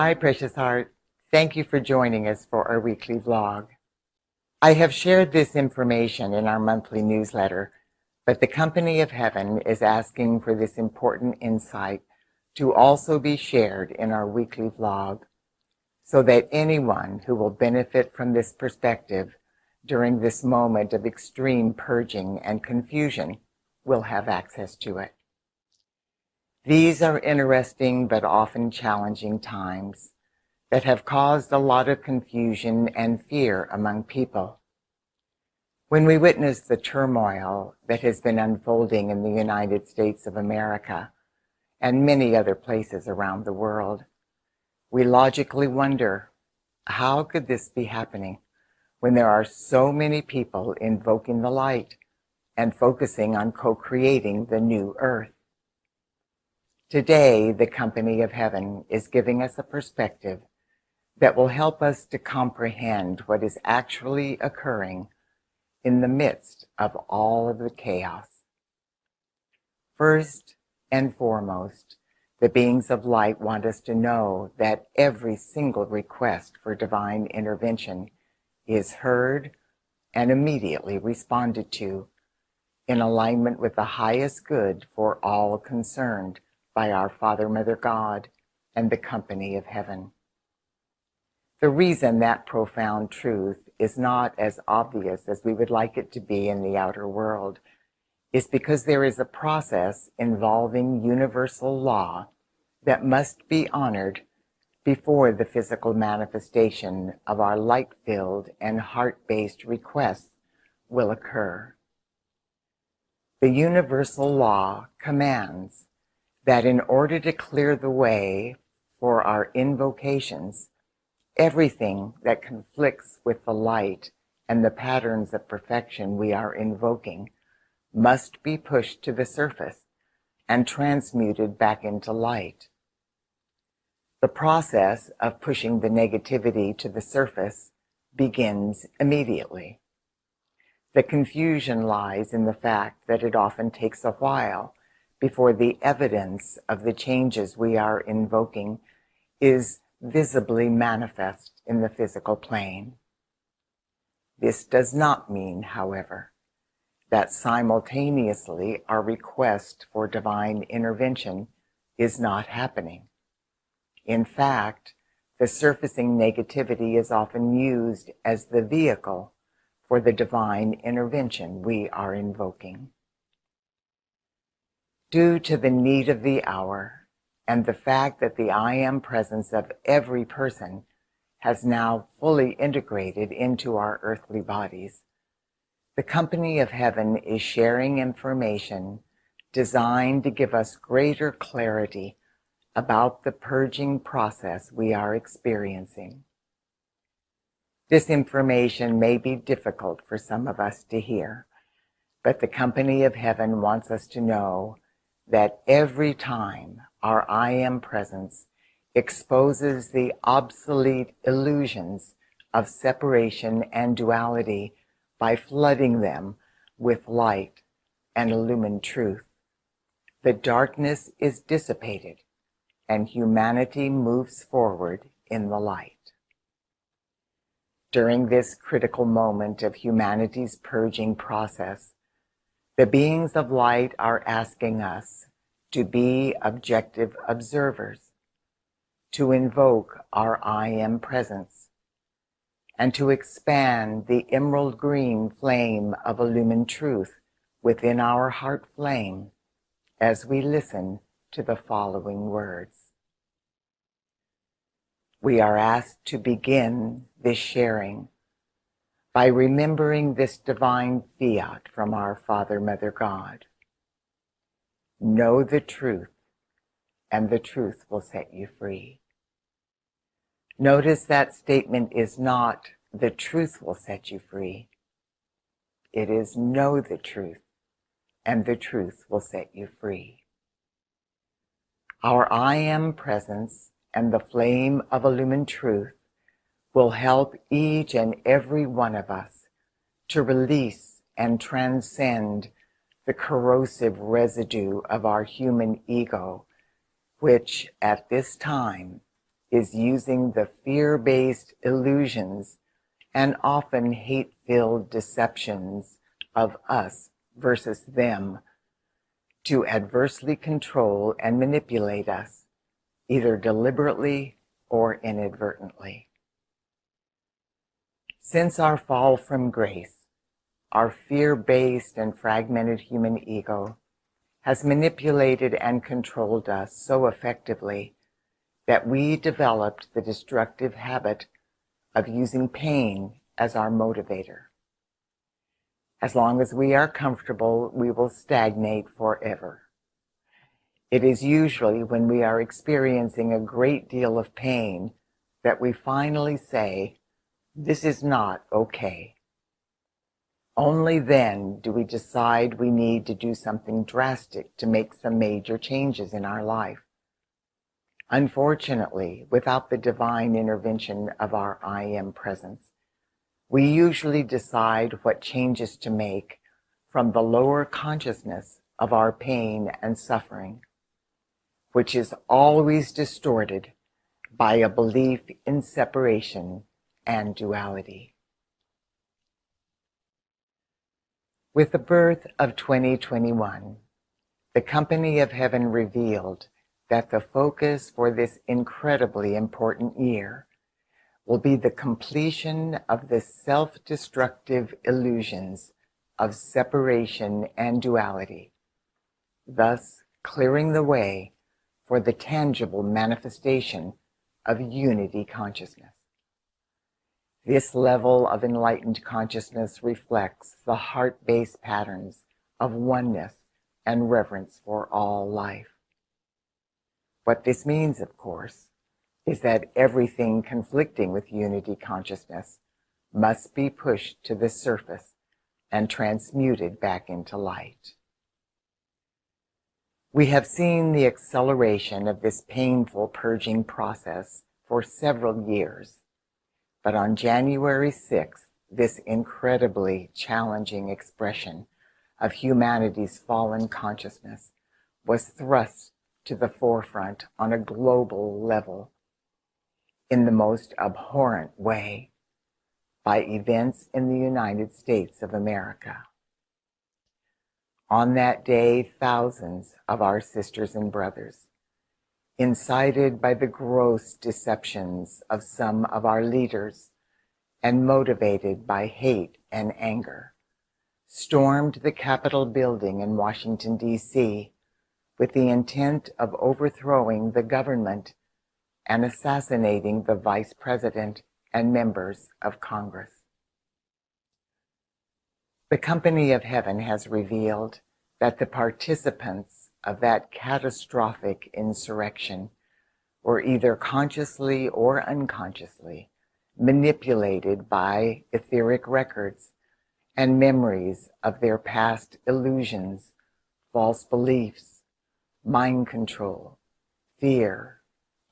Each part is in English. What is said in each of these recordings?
Hi, precious heart. Thank you for joining us for our weekly vlog. I have shared this information in our monthly newsletter, but the Company of Heaven is asking for this important insight to also be shared in our weekly vlog, so that anyone who will benefit from this perspective during this moment of extreme purging and confusion will have access to it. These are interesting but often challenging times that have caused a lot of confusion and fear among people. When we witness the turmoil that has been unfolding in the United States of America and many other places around the world, we logically wonder, how could this be happening when there are so many people invoking the light and focusing on co-creating the new earth? Today, the Company of Heaven is giving us a perspective that will help us to comprehend what is actually occurring in the midst of all of the chaos. First and foremost, the beings of light want us to know that every single request for divine intervention is heard and immediately responded to in alignment with the highest good for all concerned by our Father, Mother God, and the Company of Heaven. The reason that profound truth is not as obvious as we would like it to be in the outer world is because there is a process involving universal law that must be honored before the physical manifestation of our light-filled and heart-based requests will occur. The universal law commands that in order to clear the way for our invocations, everything that conflicts with the light and the patterns of perfection we are invoking must be pushed to the surface and transmuted back into light. The process of pushing the negativity to the surface begins immediately. The confusion lies in the fact that it often takes a while before the evidence of the changes we are invoking is visibly manifest in the physical plane. This does not mean, however, that simultaneously our request for divine intervention is not happening. In fact, the surfacing negativity is often used as the vehicle for the divine intervention we are invoking. Due to the need of the hour and the fact that the I Am presence of every person has now fully integrated into our earthly bodies, the Company of Heaven is sharing information designed to give us greater clarity about the purging process we are experiencing. This information may be difficult for some of us to hear, but the Company of Heaven wants us to know that every time our I Am presence exposes the obsolete illusions of separation and duality by flooding them with light and illumined truth, the darkness is dissipated and humanity moves forward in the light. During this critical moment of humanity's purging process, the beings of light are asking us to be objective observers, to invoke our I Am presence, and to expand the emerald green flame of illumined truth within our heart flame as we listen to the following words. We are asked to begin this sharing by remembering this divine fiat from our Father, Mother God. Know the truth, and the truth will set you free. Notice that statement is not the truth will set you free. It is know the truth, and the truth will set you free. Our I Am presence and the flame of illumined truth will help each and every one of us to release and transcend the corrosive residue of our human ego, which at this time is using the fear-based illusions and often hate-filled deceptions of us versus them to adversely control and manipulate us, either deliberately or inadvertently. Since our fall from grace, our fear-based and fragmented human ego has manipulated and controlled us so effectively that we developed the destructive habit of using pain as our motivator. As long as we are comfortable, we will stagnate forever. It is usually when we are experiencing a great deal of pain that we finally say, "This is not okay." Only then do we decide we need to do something drastic to make some major changes in our life. Unfortunately, without the divine intervention of our I Am presence, we usually decide what changes to make from the lower consciousness of our pain and suffering, which is always distorted by a belief in separation and duality. With the birth of 2021, the Company of Heaven revealed that the focus for this incredibly important year will be the completion of the self-destructive illusions of separation and duality, thus clearing the way for the tangible manifestation of unity consciousness. This level of enlightened consciousness reflects the heart-based patterns of oneness and reverence for all life. What this means, of course, is that everything conflicting with unity consciousness must be pushed to the surface and transmuted back into light. We have seen the acceleration of this painful purging process for several years, but on January 6th, this incredibly challenging expression of humanity's fallen consciousness was thrust to the forefront on a global level in the most abhorrent way by events in the United States of America. On that day, thousands of our sisters and brothers, incited by the gross deceptions of some of our leaders and motivated by hate and anger, stormed the Capitol building in Washington, D.C., with the intent of overthrowing the government and assassinating the Vice President and members of Congress. The Company of Heaven has revealed that the participants of that catastrophic insurrection were either consciously or unconsciously manipulated by etheric records and memories of their past illusions, false beliefs, mind control, fear,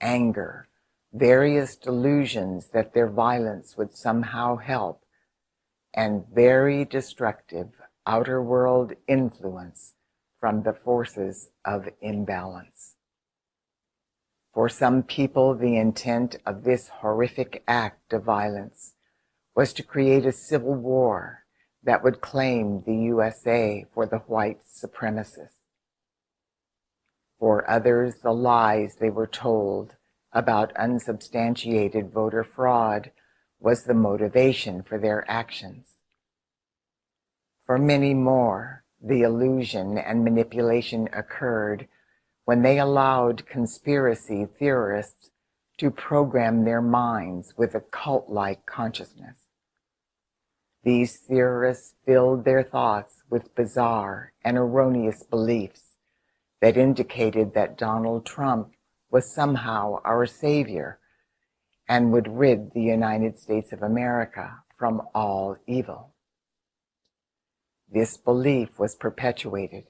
anger, various delusions that their violence would somehow help, and very destructive outer world influence from the forces of imbalance. For some people, the intent of this horrific act of violence was to create a civil war that would claim the USA for the white supremacists. For others, the lies they were told about unsubstantiated voter fraud was the motivation for their actions. For many more, the illusion and manipulation occurred when they allowed conspiracy theorists to program their minds with a cult-like consciousness. These theorists filled their thoughts with bizarre and erroneous beliefs that indicated that Donald Trump was somehow our savior and would rid the United States of America from all evil. This belief was perpetuated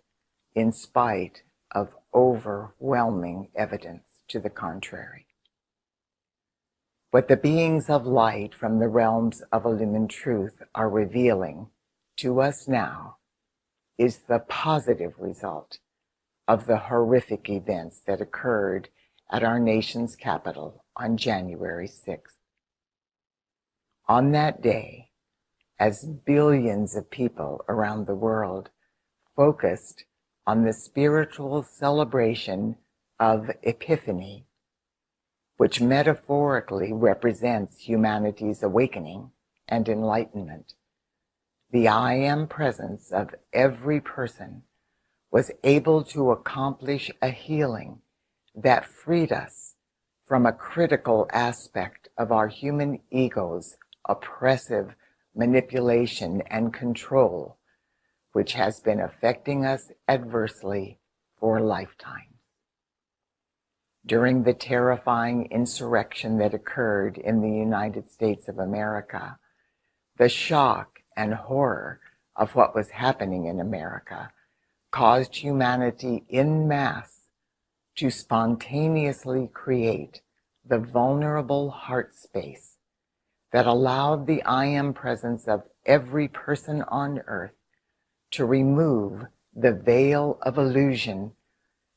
in spite of overwhelming evidence to the contrary. What the beings of light from the realms of illumined truth are revealing to us now is the positive result of the horrific events that occurred at our nation's capital on January 6th. On that day, as billions of people around the world focused on the spiritual celebration of Epiphany, which metaphorically represents humanity's awakening and enlightenment, the I Am presence of every person was able to accomplish a healing that freed us from a critical aspect of our human ego's oppressive manipulation and control, which has been affecting us adversely for lifetimes. During the terrifying insurrection that occurred in the United States of America, the shock and horror of what was happening in America caused humanity en masse to spontaneously create the vulnerable heart space that allowed the I Am presence of every person on earth to remove the veil of illusion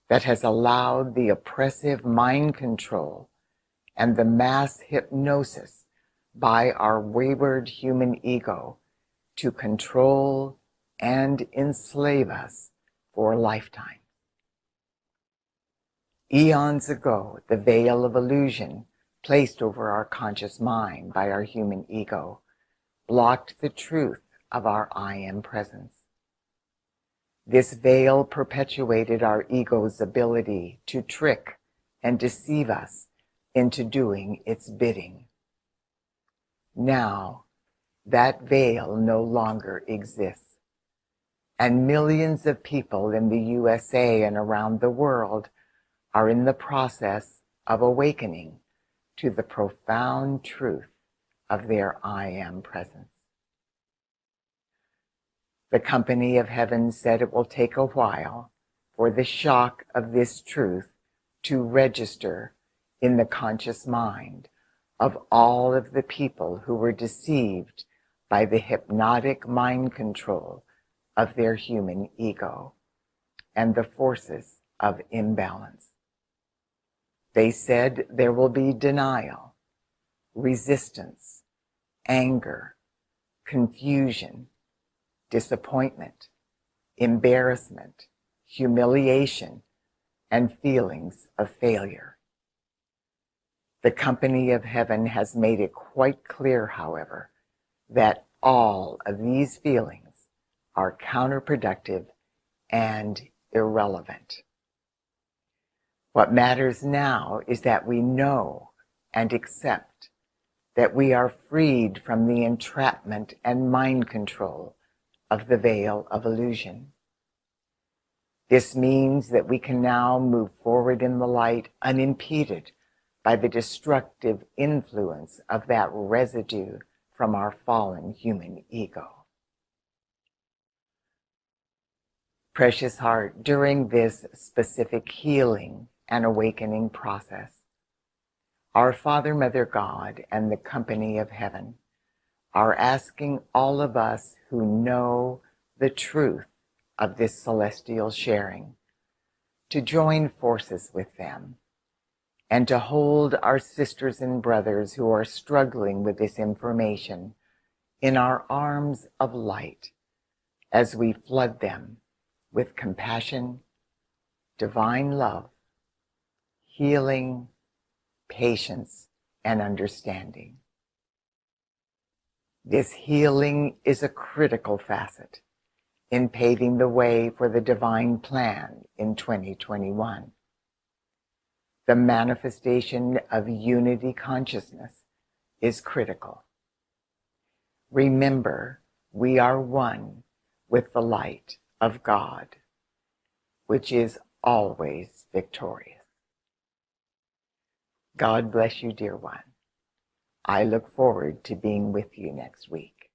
that has allowed the oppressive mind control and the mass hypnosis by our wayward human ego to control and enslave us for a lifetime. Eons ago, the veil of illusion placed over our conscious mind by our human ego blocked the truth of our I Am presence. This veil perpetuated our ego's ability to trick and deceive us into doing its bidding. Now, that veil no longer exists, and millions of people in the USA and around the world are in the process of awakening to the profound truth of their I Am presence. The company of heaven said it will take a while for the shock of this truth to register in the conscious mind of all of the people who were deceived by the hypnotic mind control of their human ego and the forces of imbalance. They said there will be denial, resistance, anger, confusion, disappointment, embarrassment, humiliation, and feelings of failure. The company of heaven has made it quite clear, however, that all of these feelings are counterproductive and irrelevant. What matters now is that we know and accept that we are freed from the entrapment and mind control of the veil of illusion. This means that we can now move forward in the light unimpeded by the destructive influence of that residue from our fallen human ego. Precious heart, during this specific healing and awakening process, our Father, Mother, God, and the company of heaven are asking all of us who know the truth of this celestial sharing to join forces with them and to hold our sisters and brothers who are struggling with this information in our arms of light as we flood them with compassion, divine love, healing, patience, and understanding. This healing is a critical facet in paving the way for the divine plan in 2021. The manifestation of unity consciousness is critical. Remember, we are one with the light of God, which is always victorious. God bless you, dear one. I look forward to being with you next week.